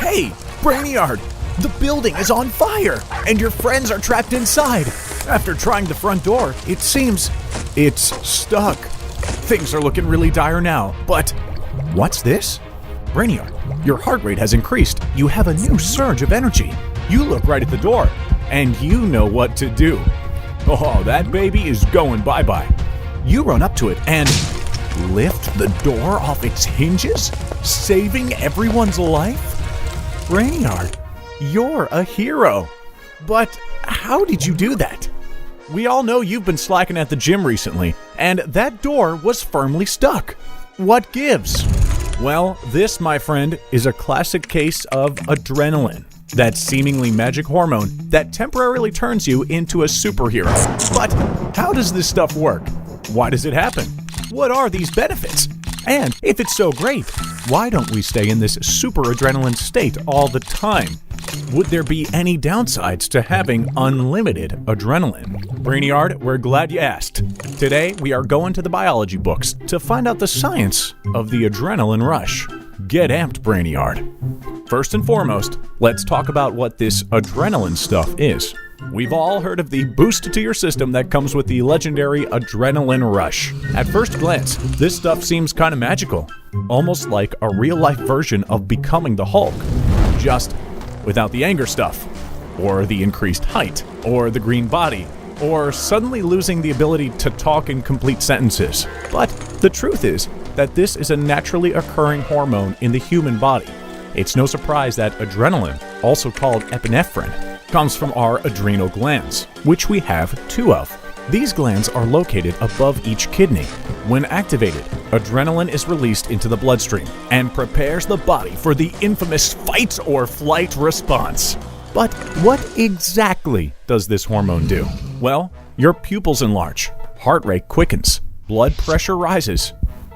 Hey, Brainiard! The building is on fire, and your friends are trapped inside. After trying the front door, it seems it's stuck. Things are looking really dire now, but what's this? Brainiard, your heart rate has increased. You have a new surge of energy. You look right at the door, and you know what to do. Oh, that baby is going bye-bye. You run up to it and lift the door off its hinges, saving everyone's life? Brainiard, you're a hero. But how did you do that? We all know you've been slacking at the gym recently, and that door was firmly stuck. What gives? Well, this, my friend, is a classic case of adrenaline, that seemingly magic hormone that temporarily turns you into a superhero. But how does this stuff work? Why does it happen? What are these benefits? And if it's so great, why don't we stay in this super adrenaline state all the time? Would there be any downsides to having unlimited adrenaline? Brainiard, we're glad you asked. Today, we are going to the biology books to find out the science of the adrenaline rush. Get amped, Brainiard. First and foremost, let's talk about what this adrenaline stuff is. We've all heard of the boost to your system that comes with the legendary adrenaline rush. At first glance, this stuff seems kind of magical, almost like a real-life version of becoming the Hulk, just without the anger stuff, or the increased height, or the green body, or suddenly losing the ability to talk in complete sentences. But the truth is that this is a naturally occurring hormone in the human body. It's no surprise that adrenaline, also called epinephrine, comes from our adrenal glands, which we have two of. These glands are located above each kidney. When activated, adrenaline is released into the bloodstream and prepares the body for the infamous fight or flight response. But what exactly does this hormone do? Well, your pupils enlarge, heart rate quickens, blood pressure rises,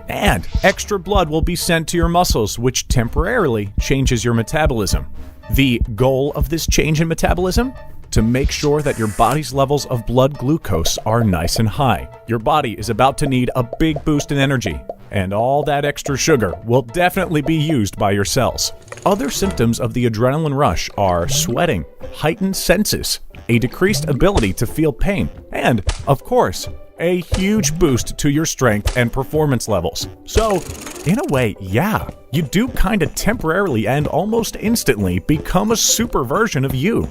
and extra blood will be sent to your muscles, which temporarily changes your metabolism. The goal of this change in metabolism? To make sure that your body's levels of blood glucose are nice and high. Your body is about to need a big boost in energy, and all that extra sugar will definitely be used by your cells. Other symptoms of the adrenaline rush are sweating, heightened senses, a decreased ability to feel pain, and, of course, a huge boost to your strength and performance levels. So, in a way, yeah, you do kind of temporarily and almost instantly become a super version of you.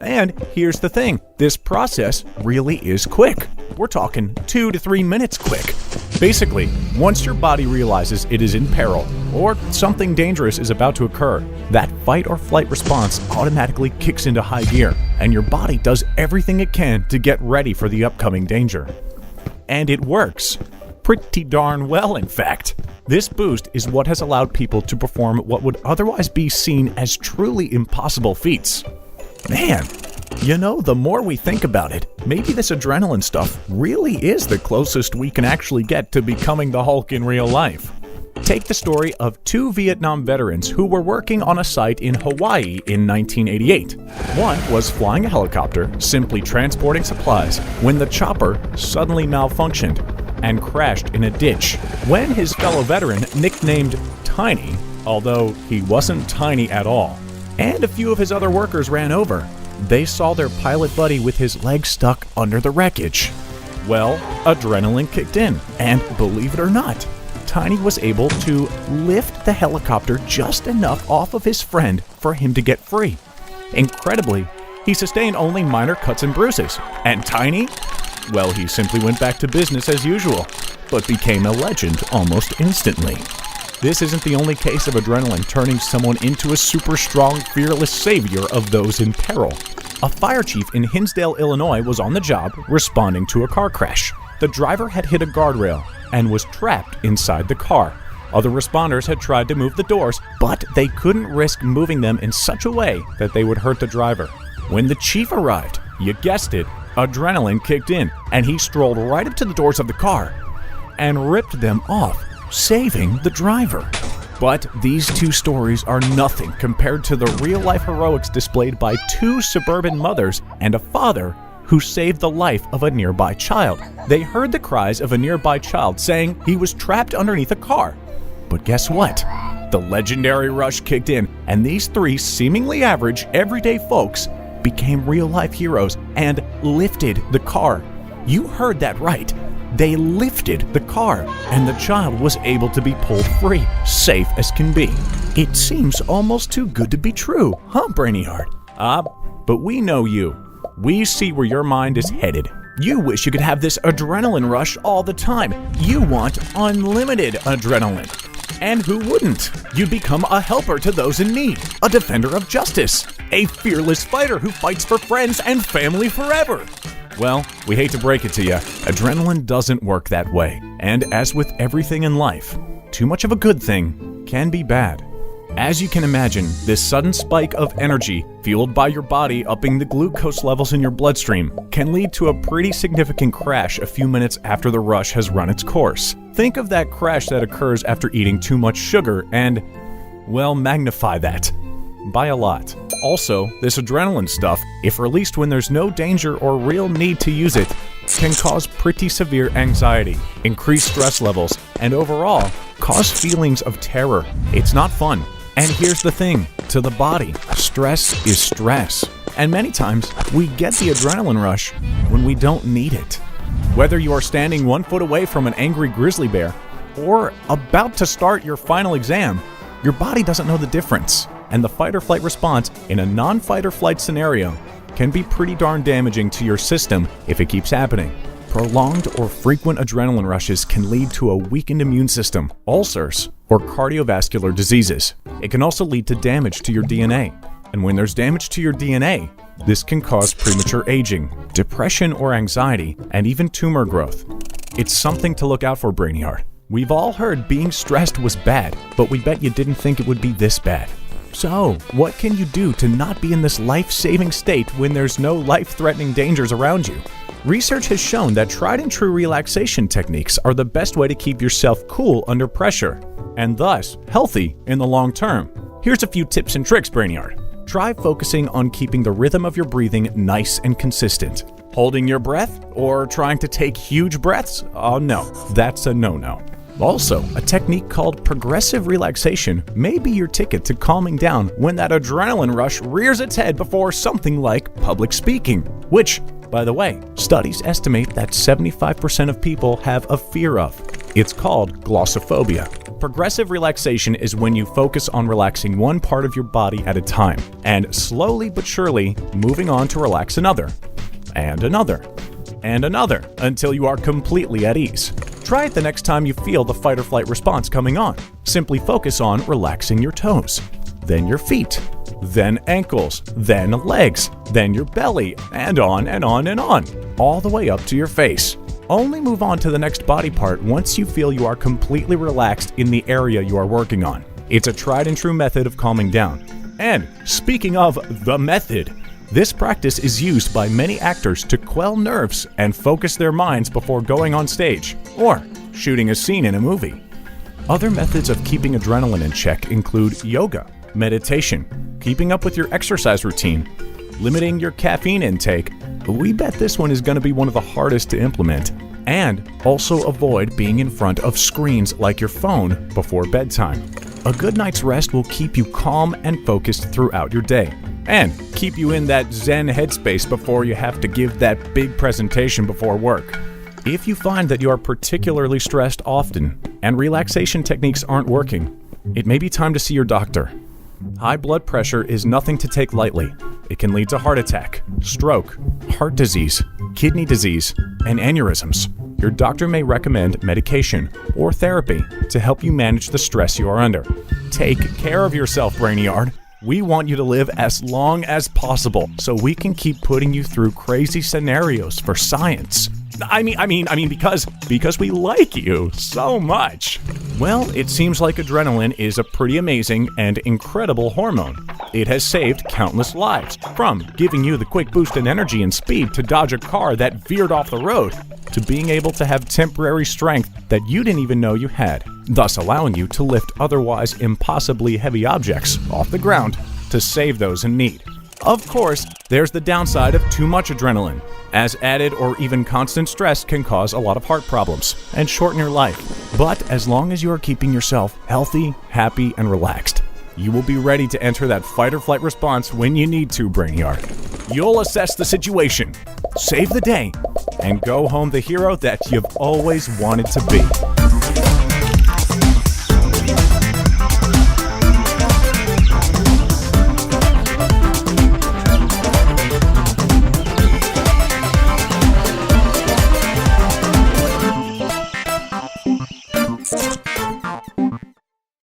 And here's the thing, this process really is quick. We're talking 2 to 3 minutes quick. Basically, once your body realizes it is in peril or something dangerous is about to occur, that fight or flight response automatically kicks into high gear, and your body does everything it can to get ready for the upcoming danger. And it works. Pretty darn well, in fact. This boost is what has allowed people to perform what would otherwise be seen as truly impossible feats. Man, you know, the more we think about it, maybe this adrenaline stuff really is the closest we can actually get to becoming the Hulk in real life. Take the story of 2 Vietnam veterans who were working on a site in Hawaii in 1988. One was flying a helicopter, simply transporting supplies, when the chopper suddenly malfunctioned and crashed in a ditch. When his fellow veteran, nicknamed Tiny, although he wasn't tiny at all, and a few of his other workers ran over, they saw their pilot buddy with his leg stuck under the wreckage. Well, adrenaline kicked in, and believe it or not, Tiny was able to lift the helicopter just enough off of his friend for him to get free. Incredibly, he sustained only minor cuts and bruises. And Tiny? Well, he simply went back to business as usual, but became a legend almost instantly. This isn't the only case of adrenaline turning someone into a super strong, fearless savior of those in peril. A fire chief in Hinsdale, Illinois was on the job responding to a car crash. The driver had hit a guardrail and was trapped inside the car. Other responders had tried to move the doors, but they couldn't risk moving them in such a way that they would hurt the driver. When the chief arrived, you guessed it, adrenaline kicked in, and he strolled right up to the doors of the car and ripped them off, saving the driver. But these two stories are nothing compared to the real-life heroics displayed by 2 suburban mothers and a father who saved the life of a nearby child. They heard the cries of a nearby child saying he was trapped underneath a car. But guess what? The legendary rush kicked in, and these three seemingly average, everyday folks became real-life heroes and lifted the car. You heard that right. They lifted the car, and the child was able to be pulled free, safe as can be. It seems almost too good to be true, huh, Brainiard? But we know you. We see where your mind is headed. You wish you could have this adrenaline rush all the time. You want unlimited adrenaline. And who wouldn't? You'd become a helper to those in need, a defender of justice, a fearless fighter who fights for friends and family forever. Well, we hate to break it to you, adrenaline doesn't work that way. And as with everything in life, too much of a good thing can be bad. As you can imagine, this sudden spike of energy, fueled by your body upping the glucose levels in your bloodstream, can lead to a pretty significant crash a few minutes after the rush has run its course. Think of that crash that occurs after eating too much sugar and, well, magnify that by a lot. Also, this adrenaline stuff, if released when there's no danger or real need to use it, can cause pretty severe anxiety, increase stress levels, and overall, cause feelings of terror. It's not fun. And here's the thing, to the body, stress is stress. And many times, we get the adrenaline rush when we don't need it. Whether you are standing 1 foot away from an angry grizzly bear or about to start your final exam, your body doesn't know the difference. And the fight or flight response in a non-fight or flight scenario can be pretty darn damaging to your system if it keeps happening. Prolonged or frequent adrenaline rushes can lead to a weakened immune system, ulcers, or cardiovascular diseases. It can also lead to damage to your DNA. And when there's damage to your DNA, this can cause premature aging, depression or anxiety, and even tumor growth. It's something to look out for, Brainiard. We've all heard being stressed was bad, but we bet you didn't think it would be this bad. So, what can you do to not be in this life-saving state when there's no life-threatening dangers around you? Research has shown that tried-and-true relaxation techniques are the best way to keep yourself cool under pressure, and thus healthy in the long term. Here's a few tips and tricks, Brainiard. Try focusing on keeping the rhythm of your breathing nice and consistent. Holding your breath or trying to take huge breaths? Oh no, that's a no-no. Also, a technique called progressive relaxation may be your ticket to calming down when that adrenaline rush rears its head before something like public speaking, which, by the way, studies estimate that 75% of people have a fear of. It's called glossophobia. Progressive relaxation is when you focus on relaxing one part of your body at a time, and slowly but surely moving on to relax another, and another, and another, until you are completely at ease. Try it the next time you feel the fight or flight response coming on. Simply focus on relaxing your toes, then your feet, then ankles, then legs, then your belly, and on and on and on, all the way up to your face. Only move on to the next body part once you feel you are completely relaxed in the area you are working on. It's a tried and true method of calming down. And speaking of the method, this practice is used by many actors to quell nerves and focus their minds before going on stage or shooting a scene in a movie. Other methods of keeping adrenaline in check include yoga, meditation, keeping up with your exercise routine, limiting your caffeine intake. We bet this one is going to be one of the hardest to implement. And also avoid being in front of screens like your phone before bedtime. A good night's rest will keep you calm and focused throughout your day, and keep you in that zen headspace before you have to give that big presentation before work. If you find that you are particularly stressed often and relaxation techniques aren't working, it may be time to see your doctor. High blood pressure is nothing to take lightly. It can lead to heart attack, stroke, heart disease, kidney disease, and aneurysms. Your doctor may recommend medication or therapy to help you manage the stress you are under. Take care of yourself, Brainiard. We want you to live as long as possible so we can keep putting you through crazy scenarios for science. I mean, because we like you so much. Well, it seems like adrenaline is a pretty amazing and incredible hormone. It has saved countless lives, from giving you the quick boost in energy and speed to dodge a car that veered off the road, to being able to have temporary strength that you didn't even know you had, thus allowing you to lift otherwise impossibly heavy objects off the ground to save those in need. Of course, there's the downside of too much adrenaline, as added or even constant stress can cause a lot of heart problems and shorten your life. But as long as you are keeping yourself healthy, happy, and relaxed, you will be ready to enter that fight or flight response when you need to, Brainiarc. You'll assess the situation, save the day, and go home the hero that you've always wanted to be.